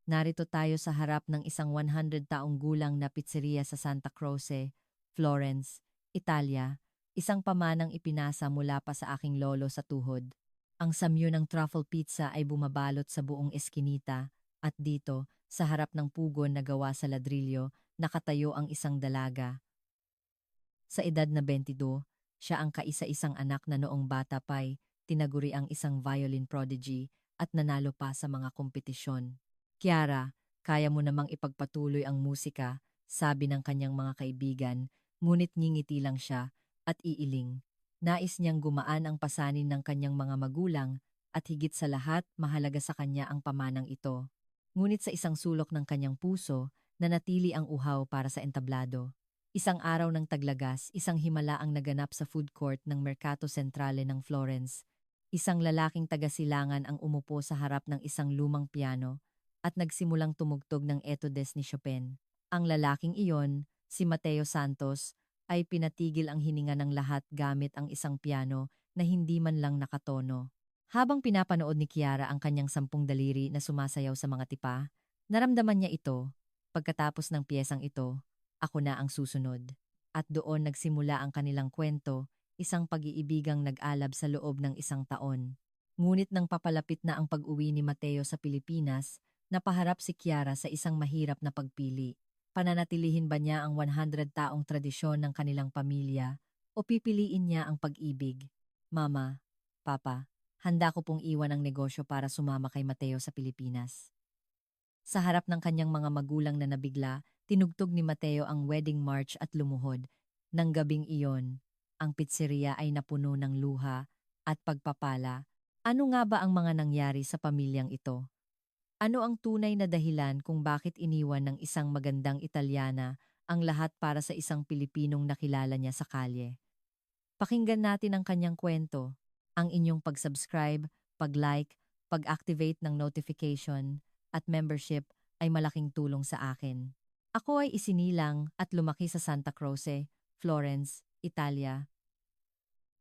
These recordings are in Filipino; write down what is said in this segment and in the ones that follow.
Narito tayo sa harap ng isang 100 taong gulang na pizzeria sa Santa Croce, Florence, Italia. Isang pamanang ipinasa mula pa sa aking lolo sa tuhod. Ang samyo ng truffle pizza ay bumabalot sa buong eskinita at dito, sa harap ng pugon na gawa sa ladrilyo, nakatayo ang isang dalaga. Sa edad na 22, siya ang kaisa-isang anak na noong bata pa'y tinaguri ang isang violin prodigy at nanalo pa sa mga kompetisyon. Kiara, kaya mo namang ipagpatuloy ang musika, sabi ng kanyang mga kaibigan, ngunit ngingiti lang siya at iiling. Nais niyang gumaan ang pasanin ng kanyang mga magulang at higit sa lahat mahalaga sa kanya ang pamanang ito. Ngunit sa isang sulok ng kanyang puso, nanatili ang uhaw para sa entablado. Isang araw ng taglagas, isang himala ang naganap sa food court ng Mercato Centrale ng Florence. Isang lalaking taga-silangan ang umupo sa harap ng isang lumang piano at nagsimulang tumugtog ng Etudes ni Chopin. Ang lalaking iyon, si Mateo Santos, ay pinatigil ang hininga ng lahat gamit ang isang piano na hindi man lang nakatono. Habang pinapanood ni Kiara ang kanyang 10 daliri na sumasayaw sa mga tipa, naramdaman niya ito. Pagkatapos ng piyesang ito, ako na ang susunod. At doon nagsimula ang kanilang kwento, isang pag-iibigang nag-alab sa loob ng isang taon. Ngunit nang papalapit na ang pag-uwi ni Mateo sa Pilipinas, napaharap si Kiara sa isang mahirap na pagpili. Pananatilihin ba niya ang 100 taong tradisyon ng kanilang pamilya o pipiliin niya ang pag-ibig? Mama, Papa, handa ko pong iwan ang negosyo para sumama kay Mateo sa Pilipinas. Sa harap ng kanyang mga magulang na nabigla, tinugtog ni Mateo ang wedding march at lumuhod. Nang gabing iyon, ang pizzeria ay napuno ng luha at pagpapala. Ano nga ba ang mga nangyari sa pamilyang ito? Ano ang tunay na dahilan kung bakit iniwan ng isang magandang Italyana ang lahat para sa isang Pilipinong nakilala niya sa kalye? Pakinggan natin ang kanyang kwento. Ang inyong pag-subscribe, pag-like, pag-activate ng notification at membership ay malaking tulong sa akin. Ako ay isinilang at lumaki sa Santa Croce, Florence, Italia.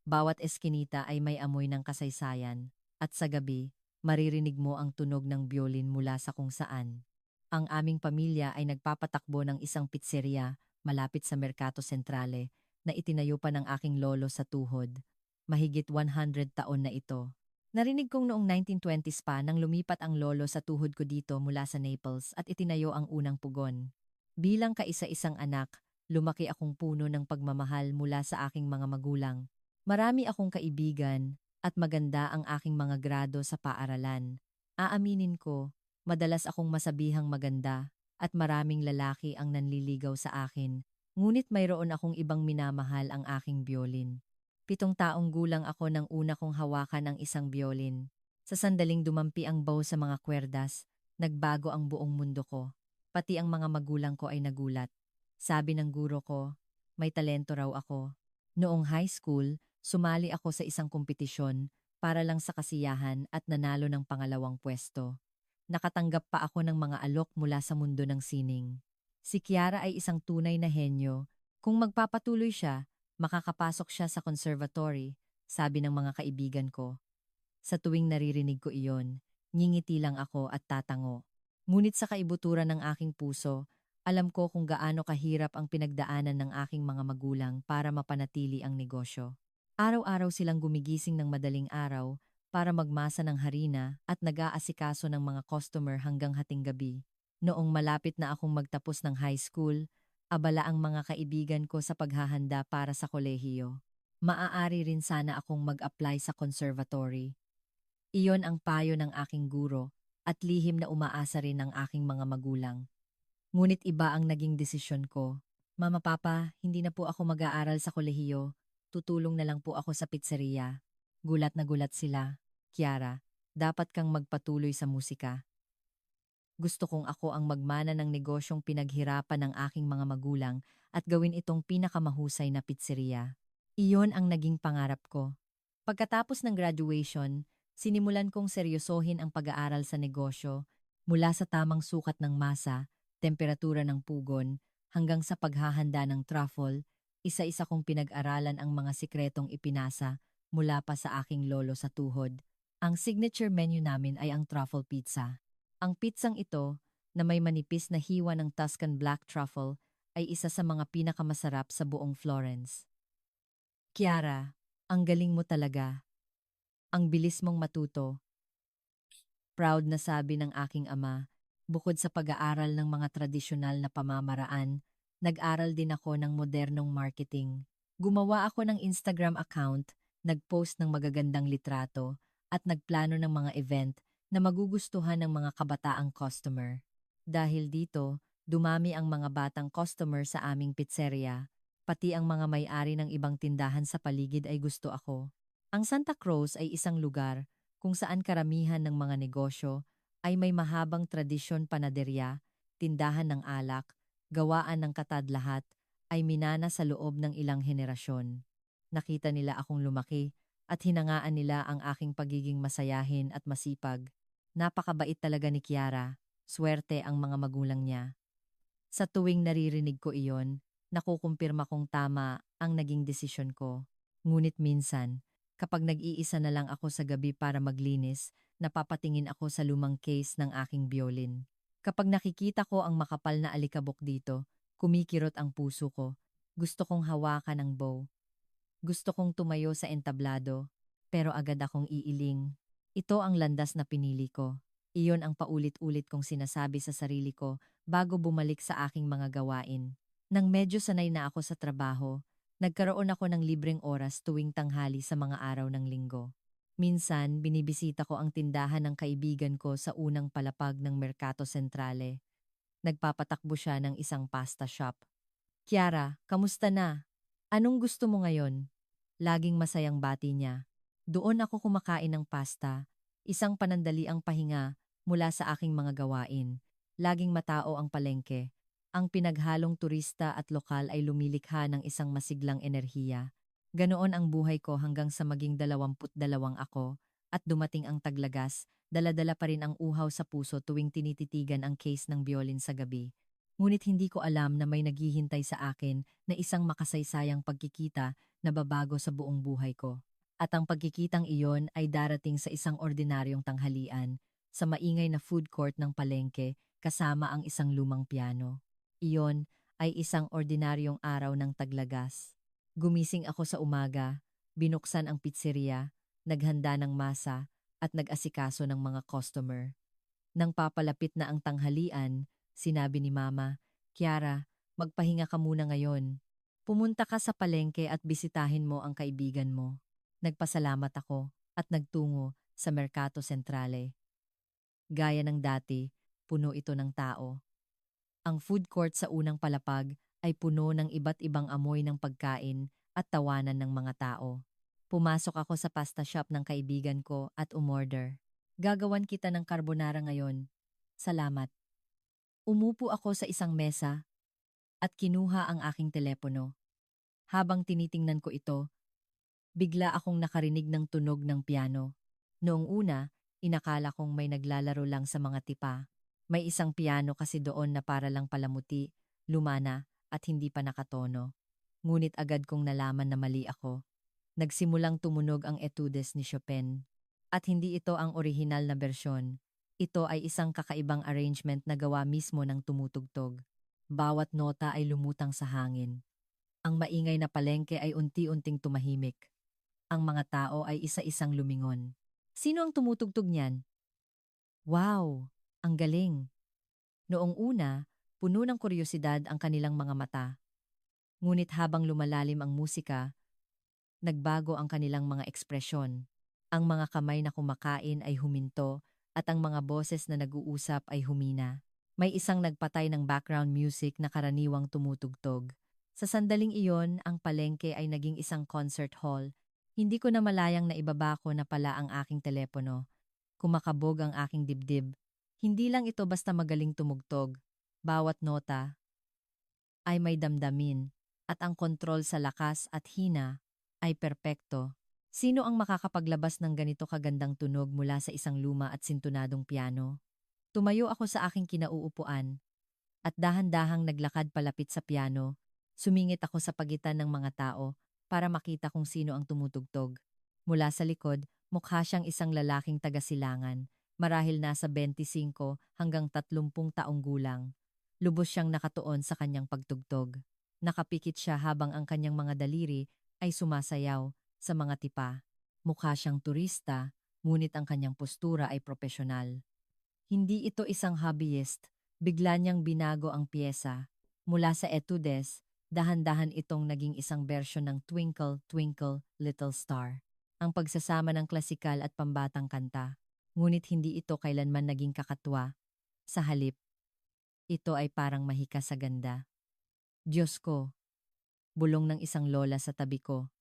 Bawat eskinita ay may amoy ng kasaysayan at sa gabi, maririnig mo ang tunog ng biolin mula sa kung saan. Ang aming pamilya ay nagpapatakbo ng isang pizzeria malapit sa Mercato Centrale na itinayo pa ng aking lolo sa tuhod. Mahigit 100 taon na ito. Narinig kong noong 1920s pa nang lumipat ang lolo sa tuhod ko dito mula sa Naples at itinayo ang unang pugon. Bilang kaisa-isang anak, lumaki akong puno ng pagmamahal mula sa aking mga magulang. Marami akong kaibigan at maganda ang aking mga grado sa paaralan. Aaminin ko, madalas akong masabihang maganda at maraming lalaki ang nanliligaw sa akin. Ngunit mayroon akong ibang minamahal ang aking biolin. 7 taong gulang ako nang una kong hawakan ang isang biolin. Sa sandaling dumampi ang bow sa mga kwerdas, nagbago ang buong mundo ko. Pati ang mga magulang ko ay nagulat. Sabi ng guro ko, may talento raw ako. Noong high school, sumali ako sa isang kompetisyon para lang sa kasiyahan at nanalo ng pangalawang pwesto. Nakatanggap pa ako ng mga alok mula sa mundo ng sining. Si Kiara ay isang tunay na henyo. Kung magpapatuloy siya, makakapasok siya sa conservatory, sabi ng mga kaibigan ko. Sa tuwing naririnig ko iyon, ngingiti lang ako at tatango. Ngunit sa kaibuturan ng aking puso, alam ko kung gaano kahirap ang pinagdaanan ng aking mga magulang para mapanatili ang negosyo. Araw-araw silang gumigising ng madaling araw para magmasa ng harina at nag-aasikaso ng mga customer hanggang hating gabi. Noong malapit na akong magtapos ng high school, abala ang mga kaibigan ko sa paghahanda para sa kolehiyo. Maaari rin sana akong mag-apply sa conservatory. Iyon ang payo ng aking guro at lihim na umaasa rin ng aking mga magulang. Ngunit iba ang naging desisyon ko. Mama, Papa, hindi na po ako mag-aaral sa kolehiyo. Tutulong na lang po ako sa pizzeria. Gulat na gulat sila. Kiara, dapat kang magpatuloy sa musika. Gusto kong ako ang magmana ng negosyong pinaghirapan ng aking mga magulang at gawin itong pinakamahusay na pizzeria. Iyon ang naging pangarap ko. Pagkatapos ng graduation, sinimulan kong seryosohin ang pag-aaral sa negosyo mula sa tamang sukat ng masa, temperatura ng pugon, hanggang sa paghahanda ng truffle. Isa-isa kong pinag-aralan ang mga sikretong ipinasa mula pa sa aking lolo sa tuhod. Ang signature menu namin ay ang truffle pizza. Ang pizzang ito, na may manipis na hiwa ng Tuscan Black Truffle ay isa sa mga pinakamasarap sa buong Florence. Kiara, ang galing mo talaga. Ang bilis mong matuto. Proud na sabi ng aking ama. Bukod sa pag-aaral ng mga tradisyonal na pamamaraan, nag-aral din ako ng modernong marketing. Gumawa ako ng Instagram account, nag-post ng magagandang litrato, at nagplano ng mga event na magugustuhan ng mga kabataang customer. Dahil dito, dumami ang mga batang customer sa aming pizzeria, pati ang mga may-ari ng ibang tindahan sa paligid ay gusto ako. Ang Santa Cruz ay isang lugar kung saan karamihan ng mga negosyo ay may mahabang tradisyon panaderya, tindahan ng alak, gawaan ng katadlahat, ay minana sa loob ng ilang henerasyon. Nakita nila akong lumaki at hinangaan nila ang aking pagiging masayahin at masipag. Napakabait talaga ni Kiara, swerte ang mga magulang niya. Sa tuwing naririnig ko iyon, nakukumpirma kong tama ang naging desisyon ko. Ngunit minsan, kapag nag-iisa na lang ako sa gabi para maglinis, napapatingin ako sa lumang case ng aking violin. Kapag nakikita ko ang makapal na alikabok dito, kumikirot ang puso ko. Gusto kong hawakan ang bow. Gusto kong tumayo sa entablado, pero agad akong iiling. Ito ang landas na pinili ko. Iyon ang paulit-ulit kong sinasabi sa sarili ko bago bumalik sa aking mga gawain. Nang medyo sanay na ako sa trabaho, nagkaroon ako ng libreng oras tuwing tanghali sa mga araw ng linggo. Minsan, binibisita ko ang tindahan ng kaibigan ko sa unang palapag ng Mercato Centrale. Nagpapatakbo siya ng isang pasta shop. Kiara, kamusta na? Anong gusto mo ngayon? Laging masayang bati niya. Doon ako kumakain ng pasta, isang panandaliang pahinga mula sa aking mga gawain. Laging matao ang palengke. Ang pinaghalong turista at lokal ay lumilikha ng isang masiglang enerhiya. Ganoon ang buhay ko hanggang sa maging 22 ako at dumating ang taglagas, dala-dala pa rin ang uhaw sa puso tuwing tinititigan ang case ng violin sa gabi. Ngunit hindi ko alam na may naghihintay sa akin na isang makasaysayang pagkikita na babago sa buong buhay ko. At ang pagkikitang iyon ay darating sa isang ordinaryong tanghalian, sa maingay na food court ng palengke kasama ang isang lumang piano. Iyon ay isang ordinaryong araw ng taglagas. Gumising ako sa umaga, binuksan ang pizzeria, naghanda ng masa, at nag-asikaso ng mga customer. Nang papalapit na ang tanghalian, sinabi ni Mama, Kiara, magpahinga ka muna ngayon. Pumunta ka sa palengke at bisitahin mo ang kaibigan mo. Nagpasalamat ako at nagtungo sa Mercato Centrale. Gaya ng dati, puno ito ng tao. Ang food court sa unang palapag ay puno ng iba't ibang amoy ng pagkain at tawanan ng mga tao. Pumasok ako sa pasta shop ng kaibigan ko at umorder. Gagawan kita ng carbonara ngayon. Salamat. Umupo ako sa isang mesa at kinuha ang aking telepono. Habang tinitingnan ko ito, bigla akong nakarinig ng tunog ng piano. Noong una, inakala kong may naglalaro lang sa mga tipa. May isang piano kasi doon na para lang palamuti, lumana at hindi pa nakatono. Ngunit agad kong nalaman na mali ako. Nagsimulang tumunog ang etudes ni Chopin. At hindi ito ang orihinal na bersyon. Ito ay isang kakaibang arrangement na gawa mismo ng tumutugtog. Bawat nota ay lumutang sa hangin. Ang maingay na palengke ay unti-unting tumahimik. Ang mga tao ay isa-isang lumingon. Sino ang tumutugtog niyan? Wow! Ang galing! Noong una, puno ng kuryosidad ang kanilang mga mata. Ngunit habang lumalalim ang musika, nagbago ang kanilang mga ekspresyon. Ang mga kamay na kumakain ay huminto at ang mga boses na nag-uusap ay humina. May isang nagpatay ng background music na karaniwang tumutugtog. Sa sandaling iyon, ang palengke ay naging isang concert hall. Hindi ko na malayang naibaba ko na pala ang aking telepono. Kumakabog ang aking dibdib. Hindi lang ito basta magaling tumugtog. Bawat nota ay may damdamin at ang kontrol sa lakas at hina ay perpekto. Sino ang makakapaglabas ng ganito kagandang tunog mula sa isang luma at sintunadong piano? Tumayo ako sa aking kinauupuan at dahan-dahang naglakad palapit sa piano. Sumingit ako sa pagitan ng mga tao para makita kung sino ang tumutugtog. Mula sa likod, mukha siyang isang lalaking taga-silangan. Marahil nasa 25 hanggang 30 taong gulang. Lubos siyang nakatuon sa kanyang pagtugtog. Nakapikit siya habang ang kanyang mga daliri ay sumasayaw sa mga tipa. Mukha siyang turista, ngunit ang kanyang postura ay propesyonal. Hindi ito isang hobbyist. Bigla niyang binago ang piyesa. Mula sa etudes, dahan-dahan itong naging isang bersyon ng Twinkle, Twinkle, Little Star. Ang pagsasama ng klasikal at pambatang kanta. Ngunit hindi ito kailanman naging kakatwa. Sa halip, ito ay parang mahika sa ganda. Diyos ko, bulong ng isang lola sa tabi ko.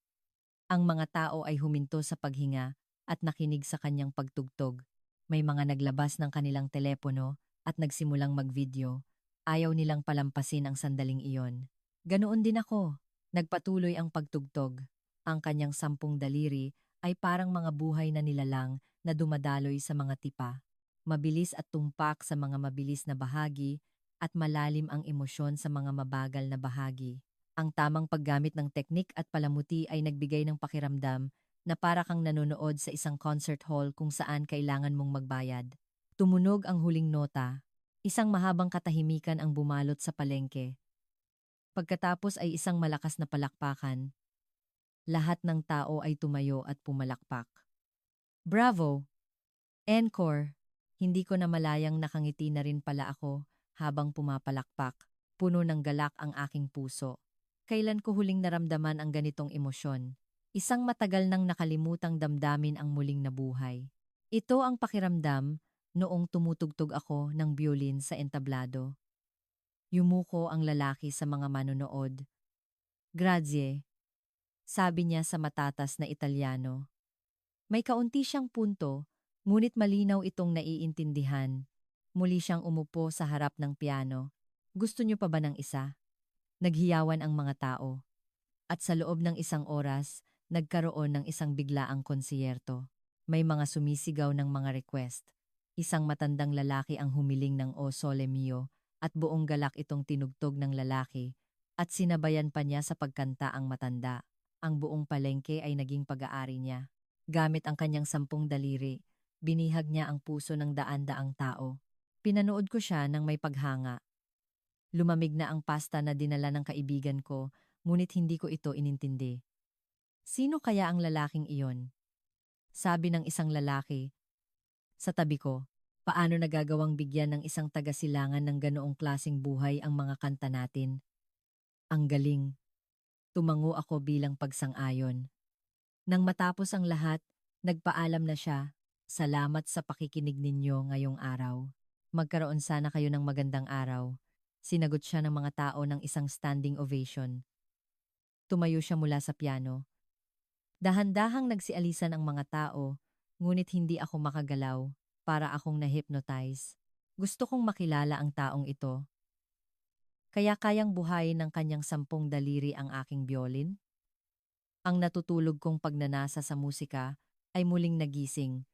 Ang mga tao ay huminto sa paghinga at nakinig sa kanyang pagtugtog. May mga naglabas ng kanilang telepono at nagsimulang mag-video. Ayaw nilang palampasin ang sandaling iyon. Ganoon din ako. Nagpatuloy ang pagtugtog. Ang kanyang 10 daliri ay parang mga buhay na nilalang na dumadaloy sa mga tipa. Mabilis at tumpak sa mga mabilis na bahagi at malalim ang emosyon sa mga mabagal na bahagi. Ang tamang paggamit ng teknik at palamuti ay nagbigay ng pakiramdam na para kang nanonood sa isang concert hall kung saan kailangan mong magbayad. Tumunog ang huling nota. Isang mahabang katahimikan ang bumalot sa palengke. Pagkatapos ay isang malakas na palakpakan. Lahat ng tao ay tumayo at pumalakpak. Bravo! Encore! Hindi ko na malayang nakangiti na rin pala ako habang pumapalakpak. Puno ng galak ang aking puso. Kailan ko huling naramdaman ang ganitong emosyon? Isang matagal nang nakalimutang damdamin ang muling nabuhay. Ito ang pakiramdam noong tumutugtog ako ng biolin sa entablado. Yumuko ang lalaki sa mga manonood. Grazie, sabi niya sa matatas na Italyano. May kaunti siyang punto, ngunit malinaw itong naiintindihan. Muli siyang umupo sa harap ng piano. Gusto niyo pa ba ng isa? Naghiyawan ang mga tao. At sa loob ng isang oras, nagkaroon ng isang biglaang konsiyerto. May mga sumisigaw ng mga request. Isang matandang lalaki ang humiling ng O Sole Mio at buong galak itong tinugtog ng lalaki at sinabayan pa niya sa pagkanta ang matanda. Ang buong palengke ay naging pag-aari niya. Gamit ang kanyang 10 daliri, binihag niya ang puso ng daan-daang tao. Pinanood ko siya ng may paghanga. Lumamig na ang pasta na dinala ng kaibigan ko, ngunit hindi ko ito inintindi. Sino kaya ang lalaking iyon? Sabi ng isang lalaki. Sa tabi ko, paano nagagawang bigyan ng isang taga-silangan ng ganoong klaseng buhay ang mga kanta natin? Ang galing. Tumango ako bilang pagsang-ayon. Nang matapos ang lahat, nagpaalam na siya. Salamat sa pakikinig ninyo ngayong araw. Magkaroon sana kayo ng magandang araw. Sinagot siya ng mga tao ng isang standing ovation. Tumayo siya mula sa piano. Dahan-dahang nagsialisan ang mga tao, ngunit hindi ako makagalaw, para akong na-hypnotize. Gusto kong makilala ang taong ito. Kaya kayang buhayin ng kanyang 10 daliri ang aking biolin? Ang natutulog kong pagnanasa sa musika ay muling nagising.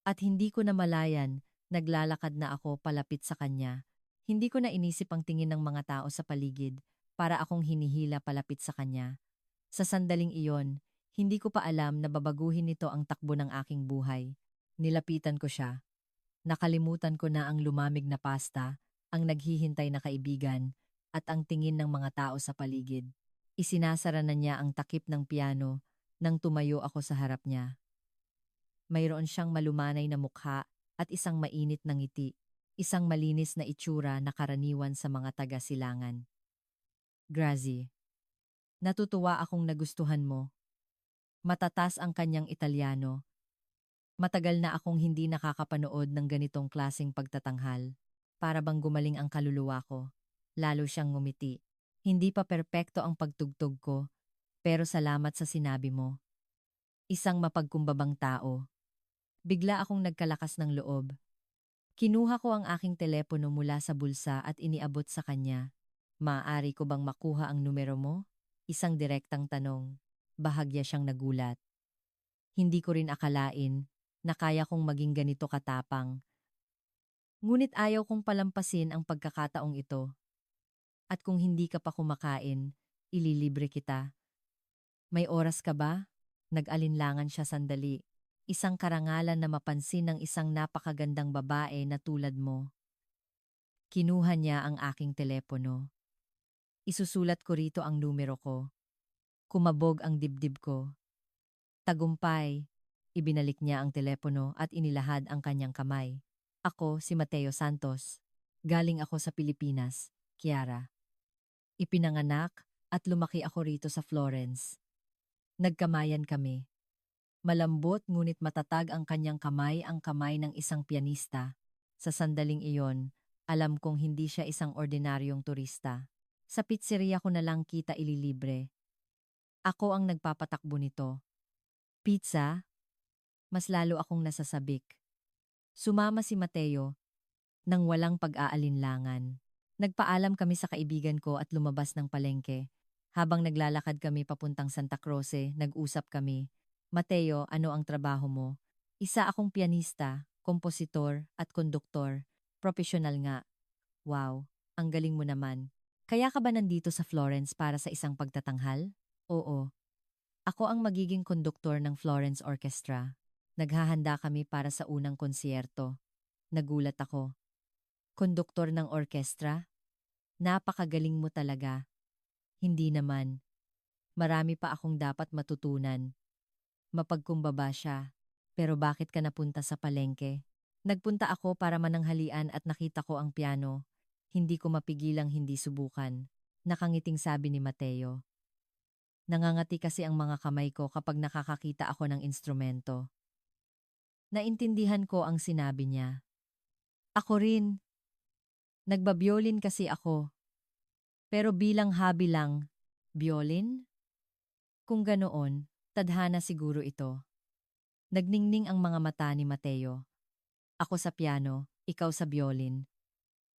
At hindi ko na malayan, naglalakad na ako palapit sa kanya. Hindi ko na inisip ang tingin ng mga tao sa paligid para akong hinihila palapit sa kanya. Sa sandaling iyon, hindi ko pa alam na babaguhin nito ang takbo ng aking buhay. Nilapitan ko siya. Nakalimutan ko na ang lumamig na pasta, ang naghihintay na kaibigan, at ang tingin ng mga tao sa paligid. Isinasara na niya ang takip ng piano nang tumayo ako sa harap niya. Mayroon siyang malumanay na mukha at isang mainit na ngiti, isang malinis na itsura na karaniwan sa mga taga-silangan. Grazie. Natutuwa akong nagustuhan mo. Matatas ang kanyang Italyano. Matagal na akong hindi nakakapanood ng ganitong klaseng pagtatanghal. Para bang gumaling ang kaluluwa ko. Lalo siyang ngumiti. Hindi pa perpekto ang pagtugtog ko, pero salamat sa sinabi mo. Isang mapagkumbabang tao. Bigla akong nagkalakas ng loob. Kinuha ko ang aking telepono mula sa bulsa at iniabot sa kanya. Maaari ko bang makuha ang numero mo? Isang direktang tanong. Bahagya siyang nagulat. Hindi ko rin akalain na kaya kong maging ganito katapang. Ngunit ayaw kong palampasin ang pagkakataong ito. At kung hindi ka pa kumakain, ililibre kita. May oras ka ba? Nag-alinlangan siya sandali. isang karangalan na mapansin ng isang napakagandang babae na tulad mo. Kinuha niya ang aking telepono. Isusulat ko rito ang numero ko. Kumabog ang dibdib ko. Tagumpay. Ibinalik niya ang telepono at inilahad ang kanyang kamay. Ako si Mateo Santos. Galing ako sa Pilipinas, Kiara. Ipinanganak at lumaki ako rito sa Florence. Nagkamayan kami. Malambot ngunit matatag ang kanyang kamay, ang kamay ng isang pianista. Sa sandaling iyon, alam kong hindi siya isang ordinaryong turista. Sa pizzeria ko na lang kita ililibre. Ako ang nagpapatakbo nito. Pizza? Mas lalo akong nasasabik. Sumama si Mateo nang walang pag-aalinlangan. Nagpaalam kami sa kaibigan ko at lumabas ng palengke. Habang naglalakad kami papuntang Santa Croce, nag-usap kami. Mateo, ano ang trabaho mo? Isa akong pianista, kompositor at konduktor. Profesional nga. Wow, ang galing mo naman. Kaya ka ba nandito sa Florence para sa isang pagtatanghal? Oo. Ako ang magiging konduktor ng Florence Orchestra. Naghahanda kami para sa unang konsyerto. Nagulat ako. Konduktor ng orkestra? Napakagaling mo talaga. Hindi naman. Marami pa akong dapat matutunan. Mapagkumbaba siya. Pero bakit ka napunta sa palengke? Nagpunta ako para mananghalian at nakita ko ang piano. Hindi ko mapigilang hindi subukan. Nakangiting sabi ni Mateo. Nangangati kasi ang mga kamay ko kapag nakakakita ako ng instrumento. Naintindihan ko ang sinabi niya. Ako rin. Nagbabiolin kasi ako. Pero bilang hobby lang. Biolin? Kung ganoon, tadhana siguro ito. Nagningning ang mga mata ni Mateo. Ako sa piano, ikaw sa biolin.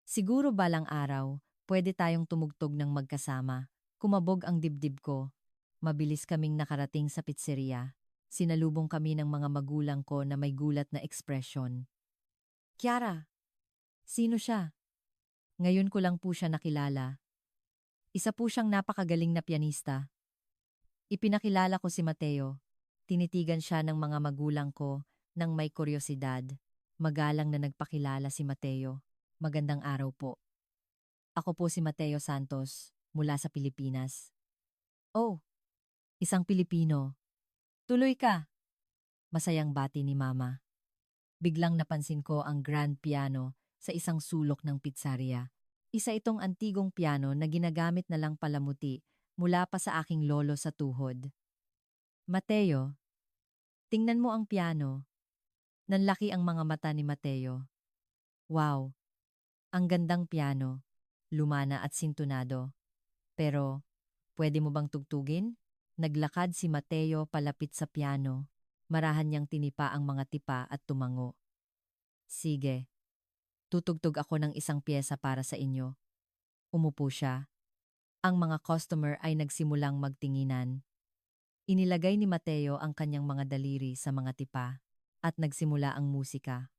Siguro balang araw, pwede tayong tumugtog ng magkasama. Kumabog ang dibdib ko. Mabilis kaming nakarating sa pizzeria. Sinalubong kami ng mga magulang ko na may gulat na ekspresyon. Kiara, sino siya? Ngayon ko lang po siya nakilala. Isa po siyang napakagaling na pianista. Ipinakilala ko si Mateo. Tinitigan siya ng mga magulang ko nang may kuryosidad. Magalang na nagpakilala si Mateo. Magandang araw po. Ako po si Mateo Santos, mula sa Pilipinas. Oh, isang Pilipino. Tuloy ka. Masayang bati ni Mama. Biglang napansin ko ang grand piano sa isang sulok ng pizzeria. Isa itong antigong piano na ginagamit na lang palamuti mula pa sa aking lolo sa tuhod. Mateo, tingnan mo ang piano. Nanlaki ang mga mata ni Mateo. Wow, ang gandang piano. Lumana at sintunado. Pero, pwede mo bang tugtugin? Naglakad si Mateo palapit sa piano. Marahan niyang tinipa ang mga tipa at tumango. Sige, tutugtog ako ng isang pyesa para sa inyo. Umupo siya. Ang mga customer ay nagsimulang magtinginan. Inilagay ni Mateo ang kanyang mga daliri sa mga tipa at nagsimula ang musika.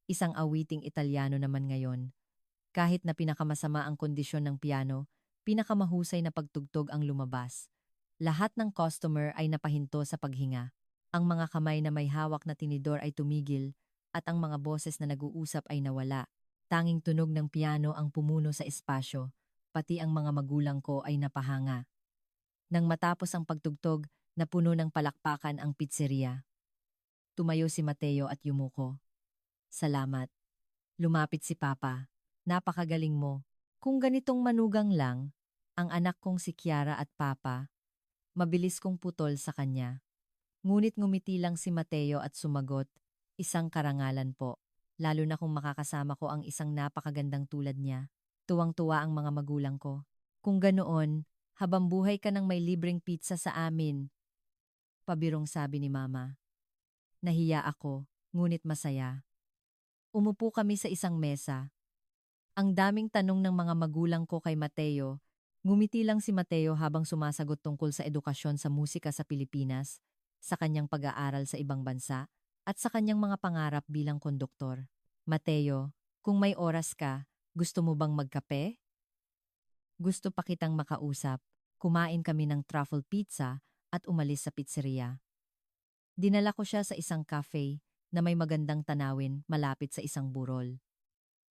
Isang awiting Italyano naman ngayon. Kahit na pinakamasama ang kondisyon ng piano, pinakamahusay na pagtugtog ang lumabas. Lahat ng customer ay napahinto sa paghinga. Ang mga kamay na may hawak na tinidor ay tumigil at ang mga boses na nag-uusap ay nawala. Tanging tunog ng piano ang pumuno sa espasyo, pati ang mga magulang ko ay napahanga. Nang matapos ang pagtugtog, napuno ng palakpakan ang pizzeria. Tumayo si Mateo at yumuko. Salamat. Lumapit si Papa. Napakagaling mo. Kung ganitong manugang lang, ang anak kong si Kiara at Papa, mabilis kong putol sa kanya. Ngunit ngumiti lang si Mateo at sumagot, isang karangalan po, lalo na kung makakasama ko ang isang napakagandang tulad niya. Tuwang-tuwa ang mga magulang ko. Kung ganoon, habang buhay ka ng may libreng pizza sa amin. Pabirong sabi ni Mama. Nahiya ako, ngunit masaya. Umupo kami sa isang mesa. Ang daming tanong ng mga magulang ko kay Mateo. Ngumiti lang si Mateo habang sumasagot tungkol sa edukasyon sa musika sa Pilipinas, sa kanyang pag-aaral sa ibang bansa, at sa kanyang mga pangarap bilang konduktor. Mateo, kung may oras ka, gusto mo bang magkape? Gusto pa kitang makausap. Kumain kami ng truffle pizza at umalis sa pizzeria. Dinala ko siya sa isang cafe na may magandang tanawin malapit sa isang burol.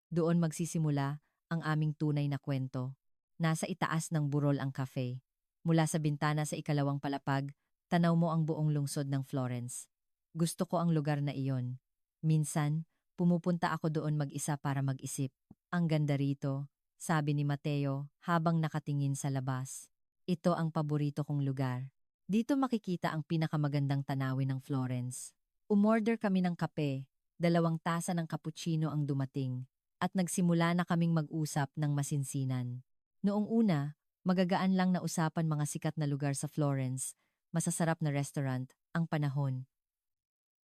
Doon magsisimula ang aming tunay na kwento. Nasa itaas ng burol ang cafe. Mula sa bintana sa ikalawang palapag, tanaw mo ang buong lungsod ng Florence. Gusto ko ang lugar na iyon. Minsan, pumupunta ako doon mag-isa para mag-isip. Ang ganda rito, sabi ni Mateo habang nakatingin sa labas. Ito ang paborito kong lugar. Dito makikita ang pinakamagandang tanawin ng Florence. Umorder kami ng kape, 2 tasa ng cappuccino ang dumating, at nagsimula na kaming mag-usap ng masinsinan. Noong una, magagaan lang na usapan mga sikat na lugar sa Florence, masasarap na restaurant, ang panahon.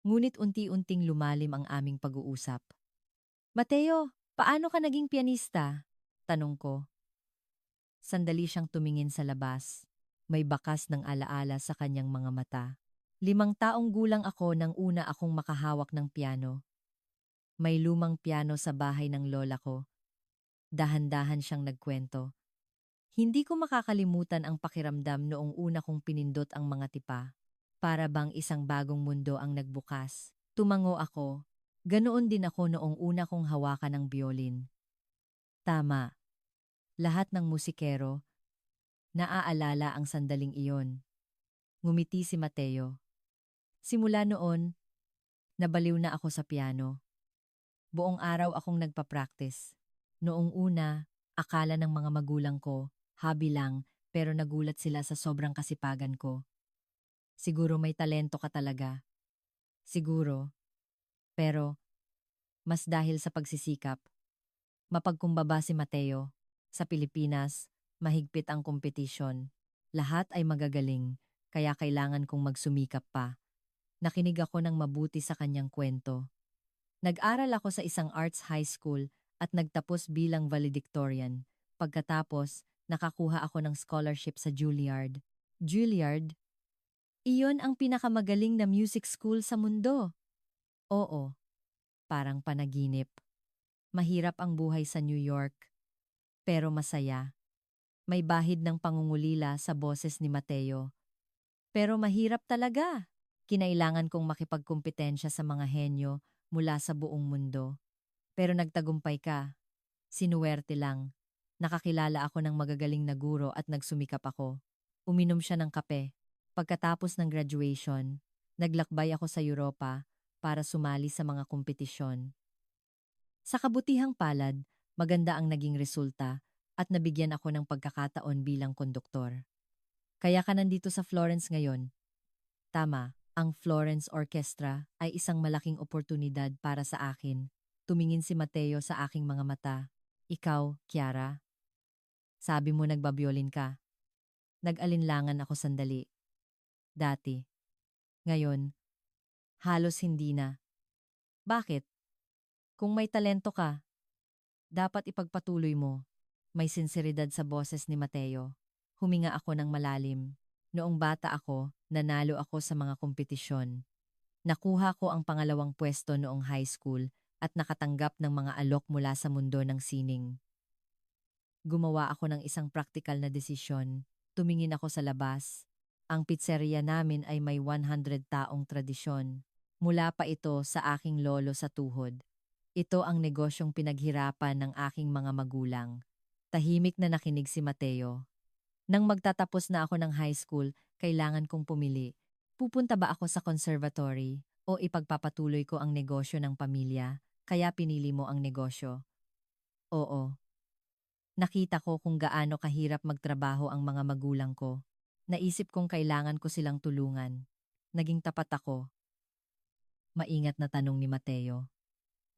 Ngunit unti-unting lumalim ang aming pag-uusap. Mateo, paano ka naging pianista? Tanong ko. Sandali siyang tumingin sa labas. May bakas ng alaala sa kanyang mga mata. 5 taong gulang ako nang una akong makahawak ng piano. May lumang piano sa bahay ng lola ko. Dahan-dahan siyang nagkwento. Hindi ko makakalimutan ang pakiramdam noong una kong pinindot ang mga tipa. Para bang isang bagong mundo ang nagbukas. Tumango ako. Ganoon din ako noong una kong hawakan ng biolin. Tama. Lahat ng musikero, naaalala ang sandaling iyon. Ngumiti si Mateo. Simula noon, nabaliw na ako sa piano. Buong araw akong nagpa-practice. Noong una, akala ng mga magulang ko, hobby lang, pero nagulat sila sa sobrang kasipagan ko. Siguro may talento ka talaga. Siguro. Pero, mas dahil sa pagsisikap. Mapagkumbaba si Mateo. Sa Pilipinas, mahigpit ang kompetisyon. Lahat ay magagaling, kaya kailangan kong magsumikap pa. Nakinig ako ng mabuti sa kanyang kwento. Nag-aral ako sa isang arts high school at nagtapos bilang valedictorian. Pagkatapos, nakakuha ako ng scholarship sa Juilliard. Juilliard? Iyon ang pinakamagaling na music school sa mundo. Oo, parang panaginip. Mahirap ang buhay sa New York, pero masaya. May bahid ng pangungulila sa boses ni Mateo. Pero mahirap talaga. Kinailangan kong makipagkumpetensya sa mga henyo mula sa buong mundo. Pero nagtagumpay ka. Sinuwerte lang. Nakakilala ako ng magagaling na guro at nagsumikap ako. Uminom siya ng kape. Pagkatapos ng graduation, naglakbay ako sa Europa para sumali sa mga kompetisyon. Sa kabutihang palad, maganda ang naging resulta at nabigyan ako ng pagkakataon bilang konduktor. Kaya ka nandito sa Florence ngayon. Tama, ang Florence Orchestra ay isang malaking oportunidad para sa akin. Tumingin si Mateo sa aking mga mata. Ikaw, Kiara, sabi mo nagbabiolin ka. Nag-alinlangan ako sandali. Dati. Ngayon, halos hindi na. Bakit? Kung may talento ka, dapat ipagpatuloy mo. May sinseridad sa boses ni Mateo. Huminga ako ng malalim. Noong bata ako, nanalo ako sa mga kompetisyon. Nakuha ko ang pangalawang pwesto noong high school at nakatanggap ng mga alok mula sa mundo ng sining. Gumawa ako ng isang praktikal na desisyon. Tumingin ako sa labas. Ang pizzeria namin ay may 100 taong tradisyon. Mula pa ito sa aking lolo sa tuhod. Ito ang negosyong pinaghirapan ng aking mga magulang. Tahimik na nakinig si Mateo. Nang magtatapos na ako ng high school, kailangan kong pumili. Pupunta ba ako sa conservatory o ipagpapatuloy ko ang negosyo ng pamilya, kaya pinili mo ang negosyo? Oo. Nakita ko kung gaano kahirap magtrabaho ang mga magulang ko. Naisip kong kailangan ko silang tulungan. Naging tapat ako. Maingat na tanong ni Mateo.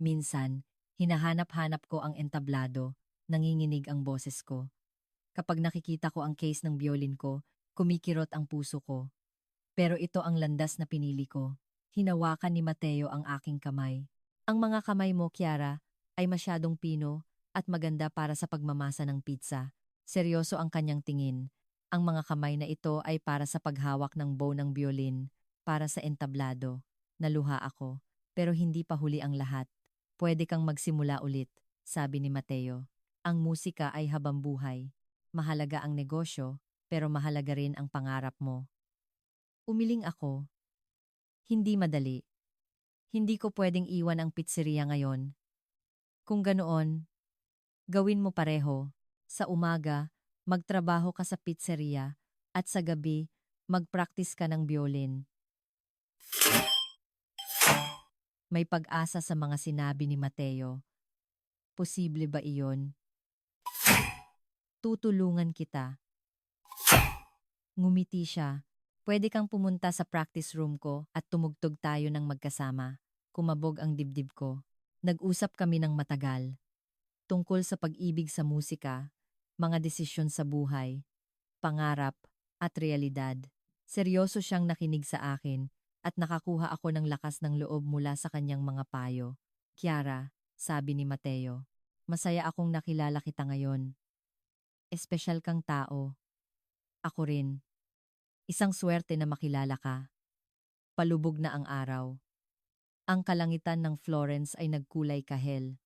Minsan, hinahanap-hanap ko ang entablado, nanginginig ang boses ko. Kapag nakikita ko ang case ng biolin ko, kumikirot ang puso ko. Pero ito ang landas na pinili ko. Hinawakan ni Mateo ang aking kamay. Ang mga kamay mo, Kiara, ay masyadong pino at maganda para sa pagmamasa ng pizza. Seryoso ang kanyang tingin. Ang mga kamay na ito ay para sa paghawak ng bow ng biolin, para sa entablado. Naluha ako, pero hindi pa huli ang lahat. Pwede kang magsimula ulit, sabi ni Mateo. Ang musika ay habambuhay. Mahalaga ang negosyo, pero mahalaga rin ang pangarap mo. Umiling ako. Hindi madali. Hindi ko pwedeng iwan ang pizzeria ngayon. Kung ganoon, gawin mo pareho. Sa umaga, magtrabaho ka sa pizzeria at sa gabi, mag-practice ka ng violin. May pag-asa sa mga sinabi ni Mateo. Posible ba iyon? Tutulungan kita. Ngumiti siya. Pwede kang pumunta sa practice room ko at tumugtog tayo ng magkasama. Kumabog ang dibdib ko. Nag-usap kami ng matagal. Tungkol sa pag-ibig sa musika, mga desisyon sa buhay, pangarap, at realidad. Seryoso siyang nakinig sa akin at nakakuha ako ng lakas ng loob mula sa kanyang mga payo. Kiara, sabi ni Mateo, masaya akong nakilala kita ngayon. Espesyal kang tao. Ako rin. Isang swerte na makilala ka. Palubog na ang araw. Ang kalangitan ng Florence ay nagkulay kahel.